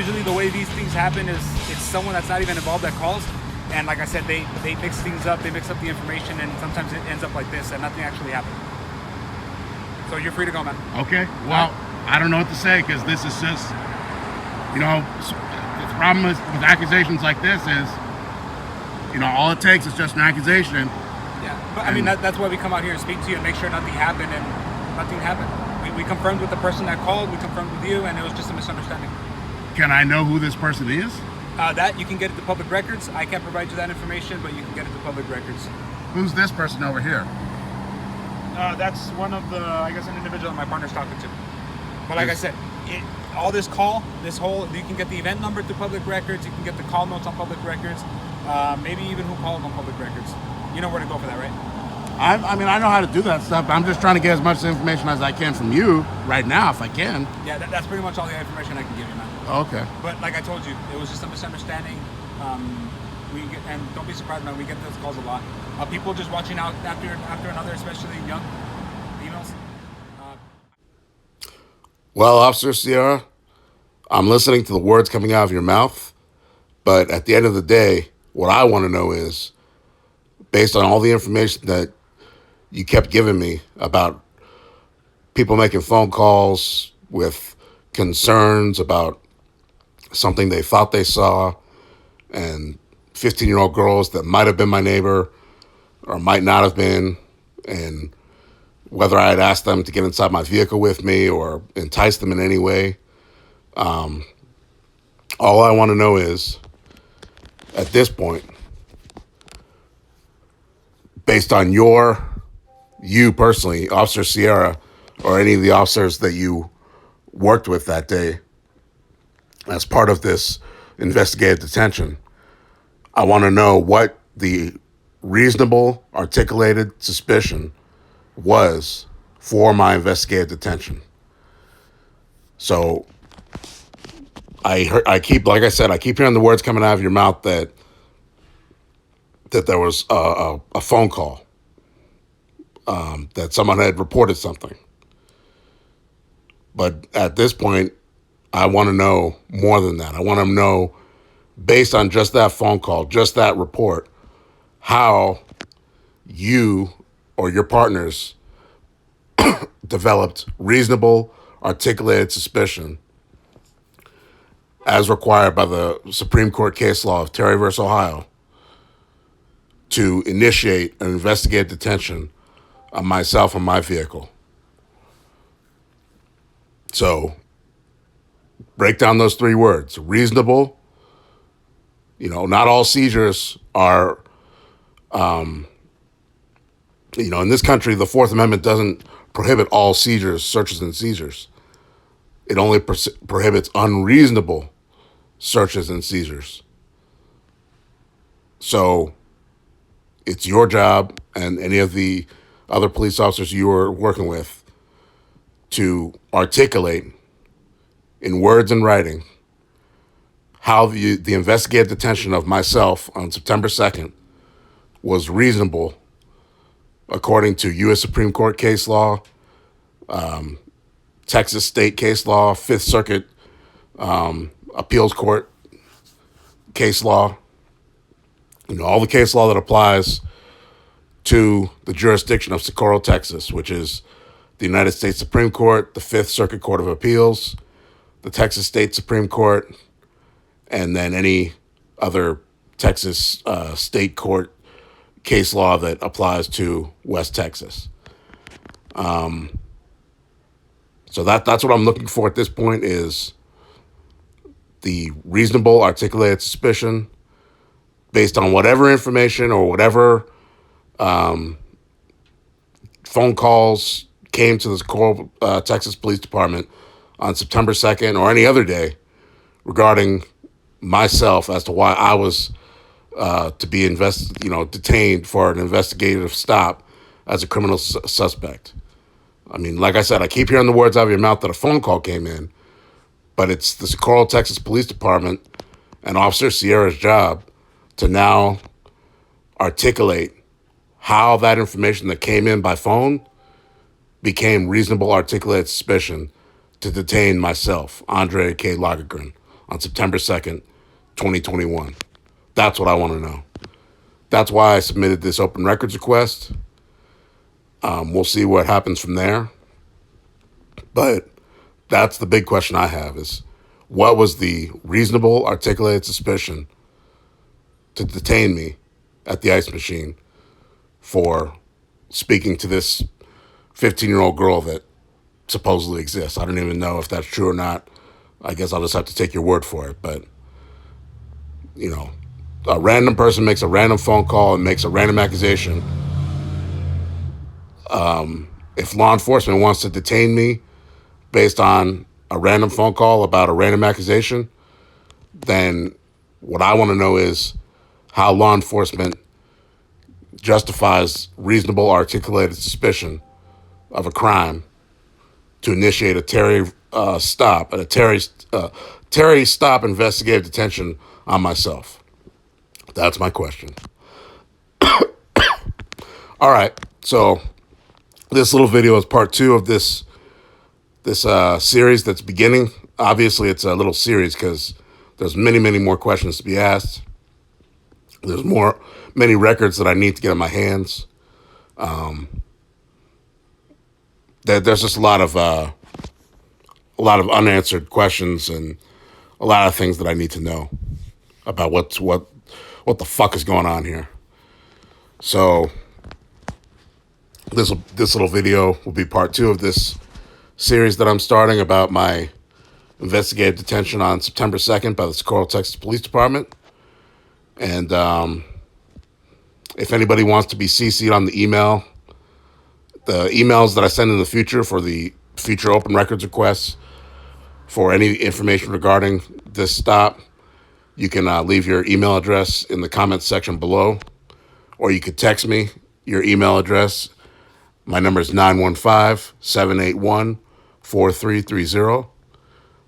usually the way these things happen is it's someone that's not even involved that calls. And like I said, they mix things up, they mix up the information, and sometimes it ends up like this, and nothing actually happened. So you're free to go, man. Okay. Well, I don't know what to say, because this is just, the problem with accusations like this is, all it takes is just an accusation. Yeah, but I mean, that's why we come out here and speak to you and make sure nothing happened, and nothing happened. We confirmed with the person that called, we confirmed with you, and it was just a misunderstanding. Can I know who this person is? That you can get it to public records. I can't provide you that information, but you can get it to public records. Who's this person over here? That's one of the, I guess, an individual that my partner's talking to. But like I said, all this call, you can get the event number to public records. You can get the call notes on public records. Maybe even who called on public records. You know where to go for that, right? I mean, I know how to do that stuff. I'm just trying to get as much information as I can from you right now, if I can. Yeah, that's pretty much all the information I can give you, man. Okay. But like I told you, it was just a misunderstanding. And don't be surprised, man. We get those calls a lot. People just watching out after another, especially young females. Well, Officer Sierra, I'm listening to the words coming out of your mouth, but at the end of the day, what I want to know is, based on all the information that you kept giving me about people making phone calls with concerns about something they thought they saw, and 15-year-old girls that might have been my neighbor or might not have been, and whether I had asked them to get inside my vehicle with me or entice them in any way. All I want to know is, at this point, based on you personally, Officer Sierra, or any of the officers that you worked with that day as part of this investigative detention, I want to know what the reasonable, articulated suspicion was for my investigative detention. So I keep hearing the words coming out of your mouth that there was a phone call, that someone had reported something. But at this point, I want to know more than that. I want to know, based on just that phone call, just that report, how you or your partners developed reasonable, articulated suspicion as required by the Supreme Court case law of Terry v. Ohio to initiate an investigative detention of myself and my vehicle. So, break down those three words. Reasonable. Not all seizures are, in this country, the Fourth Amendment doesn't prohibit all seizures, searches and seizures. It only prohibits unreasonable searches and seizures. So it's your job and any of the other police officers you were working with to articulate in words and writing how the investigative detention of myself on September 2nd was reasonable according to U.S. Supreme Court case law, Texas state case law, Fifth Circuit appeals court case law, all the case law that applies to the jurisdiction of Socorro, Texas, which is the United States Supreme Court, the Fifth Circuit Court of Appeals, the Texas State Supreme Court, and then any other Texas state court case law that applies to West Texas. So that's what I'm looking for at this point, is the reasonable, articulated suspicion based on whatever information or whatever phone calls came to the Socorro, Texas Police Department on September 2nd or any other day regarding myself as to why I was to be detained for an investigative stop as a criminal suspect. I mean, like I said, I keep hearing the words out of your mouth that a phone call came in, but it's the Socorro, Texas Police Department and Officer Sierra's job to now articulate how that information that came in by phone became reasonable, articulated suspicion to detain myself, ANDREI K. LAGERGREN, on September 2nd, 2021? That's what I want to know. That's why I submitted this open records request. We'll see what happens from there. But that's the big question I have is, what was the reasonable, articulated suspicion to detain me at the ice machine for speaking to this 15-year-old girl that supposedly exists? I don't even know if that's true or not. I guess I'll just have to take your word for it. But, a random person makes a random phone call and makes a random accusation. If law enforcement wants to detain me based on a random phone call about a random accusation, then what I want to know is how law enforcement justifies reasonable, articulated suspicion of a crime to initiate a Terry stop and a Terry stop investigative detention on myself. That's my question. All right, so this little video is part 2 of this series that's beginning. Obviously, it's a little series because there's many more questions to be asked. There's many records that I need to get in my hands. There's just a lot of unanswered questions and a lot of things that I need to know about what the fuck is going on here. So this little video will be part 2 of this series that I'm starting about my investigative detention on September 2nd by the Socorro, Texas Police Department. And if anybody wants to be CC'd on the emails that I send in the future for the future open records requests for any information regarding this stop, you can leave your email address in the comments section below, or you could text me your email address. My number is 915-781-4330.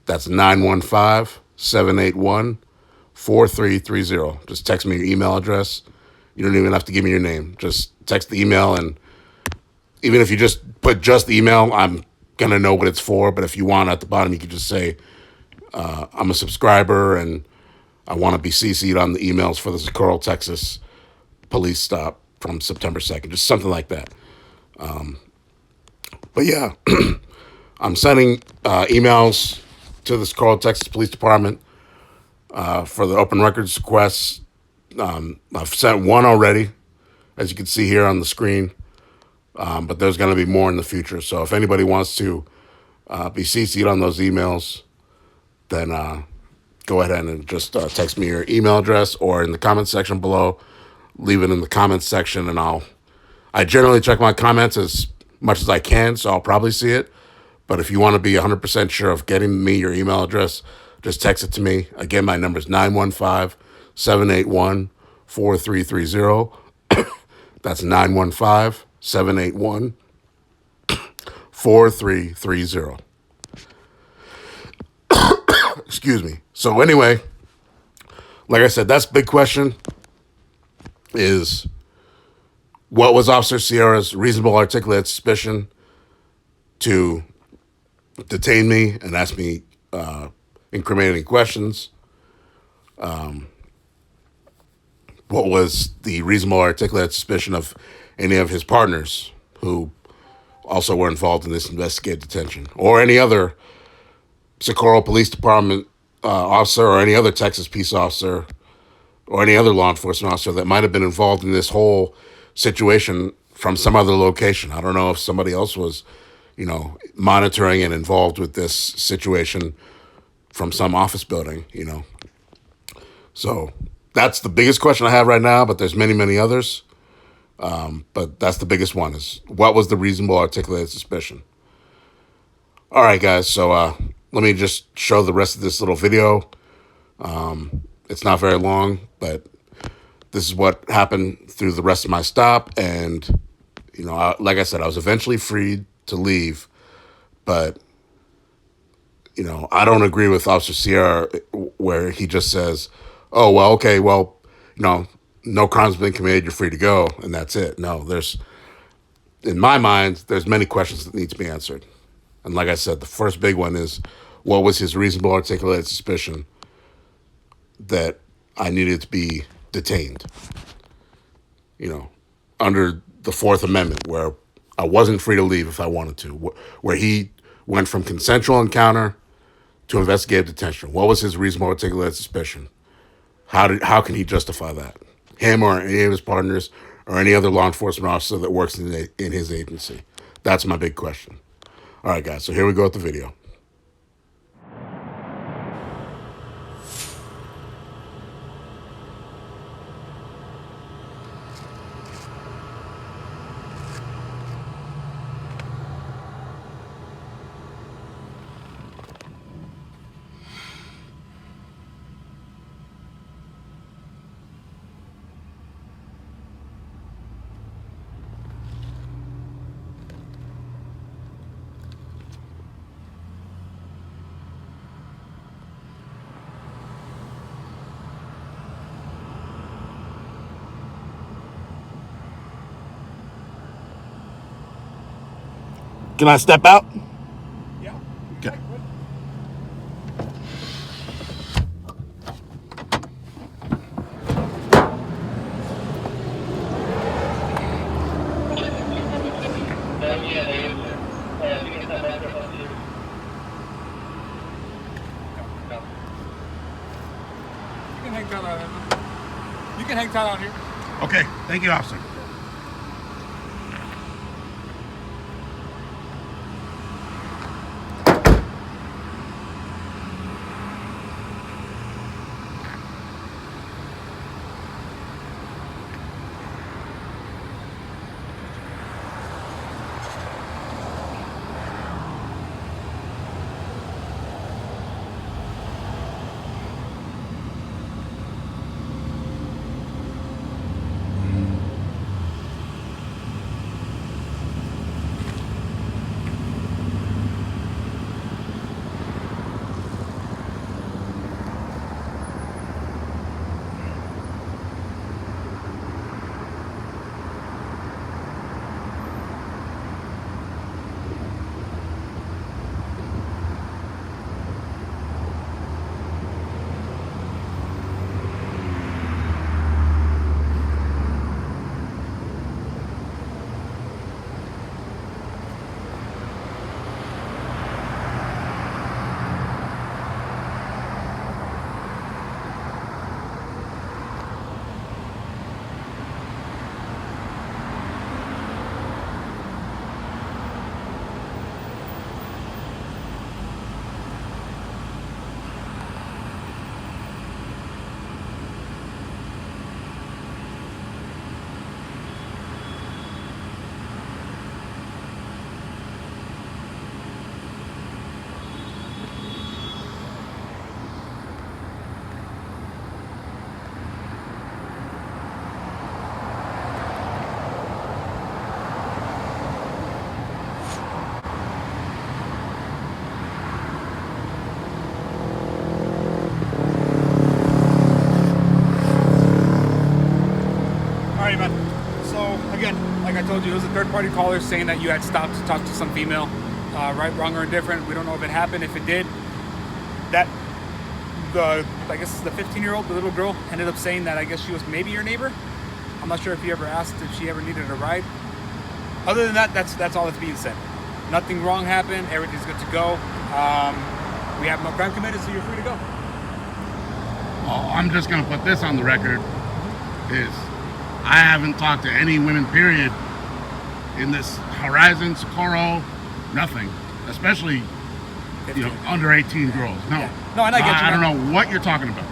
That's 915-781-4330. Just text me your email address. You don't even have to give me your name. Just text the email, and even if you just put just the email, I'm going to know what it's for. But if you want, at the bottom, you could just say, I'm a subscriber, and I want to be CC'd on the emails for the Socorro, Texas police stop from September 2nd. Just something like that. But yeah, I'm sending emails to the Socorro, Texas Police Department for the open records requests. I've sent one already, as you can see here on the screen, but there's going to be more in the future. So if anybody wants to be CC'd on those emails, then go ahead and just text me your email address, or in the comments section below, leave it in the comments section, and I generally check my comments as much as I can, so I'll probably see it. But if you want to be 100% sure of getting me your email address, just text it to me. Again, my number is 915-781-4330. That's 915-781-4330. Excuse me. So anyway, like I said, that's the big question, is what was Officer Sierra's reasonable, articulated suspicion to detain me and ask me incriminating questions? What was the reasonable, articulated suspicion of any of his partners who also were involved in this investigative detention, or any other Socorro Police Department officer, or any other Texas peace officer, or any other law enforcement officer that might have been involved in this whole situation from some other location? I don't know if somebody else was, monitoring and involved with this situation from some office building, So that's the biggest question I have right now, but there's many others. But that's the biggest one, is what was the reasonable, articulated suspicion? All right, guys, so let me just show the rest of this little video. It's not very long, but this is what happened through the rest of my stop. And, like I said, I was eventually freed to leave, but, I don't agree with Officer Sierra where he just says, oh, well, okay, well, no crime's been committed, you're free to go, and that's it. No, in my mind, there's many questions that need to be answered. And like I said, the first big one is, what was his reasonable, articulated suspicion that I needed to be detained. You know, under the Fourth Amendment, where I wasn't free to leave if I wanted to, where he went from consensual encounter to investigative detention. What was his reasonable articulated suspicion? How can he justify that? Him or any of his partners or any other law enforcement officer that works in his agency? That's my big question. All right, guys, so here we go with the video. Can I step out? Yeah. Okay. You can hang tight out here. Okay, thank you, officer. Like I told you, it was a third-party caller saying that you had stopped to talk to some female, right, wrong, or indifferent. We don't know if it happened. If it did, I guess the 15-year-old, the little girl, ended up saying that I guess she was maybe your neighbor. I'm not sure if you ever asked if she ever needed a ride. Other than that, that's all that's being said. Nothing wrong happened. Everything's good to go. We have no crime committed, so you're free to go. Well, I'm just going to put this on the record, is I haven't talked to any women, period, in this Horizon, Socorro, nothing. Especially, 15. under 18 girls. No. Yeah. No, and I get you. I don't know what you're talking about.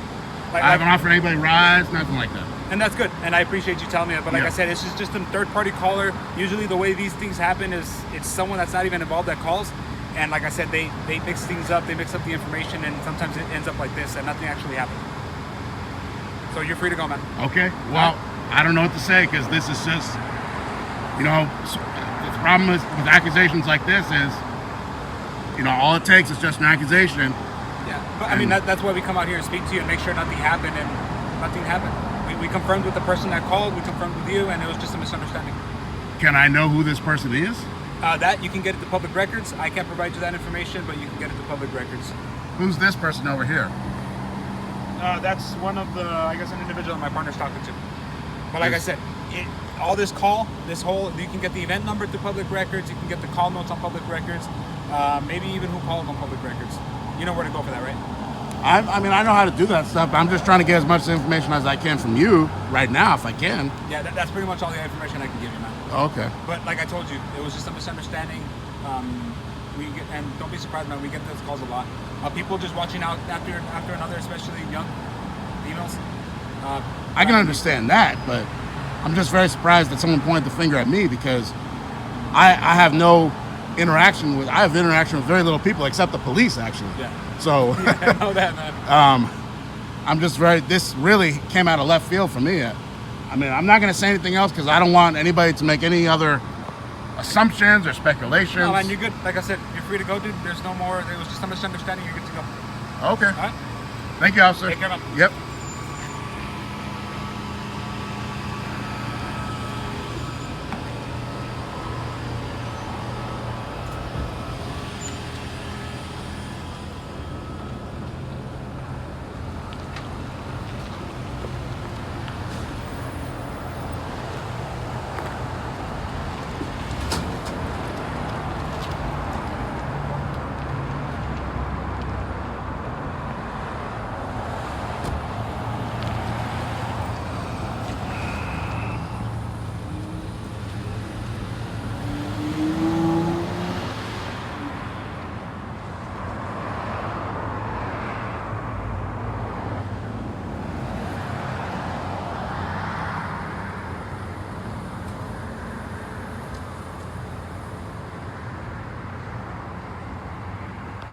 I haven't offered anybody rides, nothing like that. And that's good, and I appreciate you telling me that. But like Yeah. I said, it's just a third-party caller. Usually the way these things happen is it's someone that's not even involved that calls. And like I said, they mix things up, they mix up the information, and sometimes it ends up like this, and nothing actually happened. So you're free to go, man. Okay, well, I don't know what to say, because this is just, the problem with accusations like this is, all it takes is just an accusation. Yeah, but I mean, that's why we come out here and speak to you and make sure nothing happened, and nothing happened. We confirmed with the person that called, we confirmed with you, and it was just a misunderstanding. Can I know who this person is? That you can get it to public records. I can't provide you that information, but you can get it to public records. Who's this person over here? That's one of the, I guess, an individual that my partner's talking to. But like I said, all this call, this whole, you can get the event number through public records. You can get the call notes on public records. Maybe even who called on public records. You know where to go for that, right? I mean, I know how to do that stuff. I'm just trying to get as much information as I can from you right now, if I can. Yeah, that's pretty much all the information I can give you, man. Okay. But like I told you, it was just a misunderstanding. And don't be surprised, man. We get those calls a lot. People just watching out after another, especially young females. I can understand that, but I'm just very surprised that someone pointed the finger at me because I have no interaction with. I have interaction with very little people except the police, actually. Yeah. So. Yeah, I know that, man. I'm just very. This really came out of left field for me. I mean, I'm not going to say anything else because I don't want anybody to make any other assumptions or speculations. No, man, you're good. Like I said, you're free to go, dude. There's no more. It was just a misunderstanding. You're good to go. Okay. All right. Thank you, officer. Take care, man. Yep.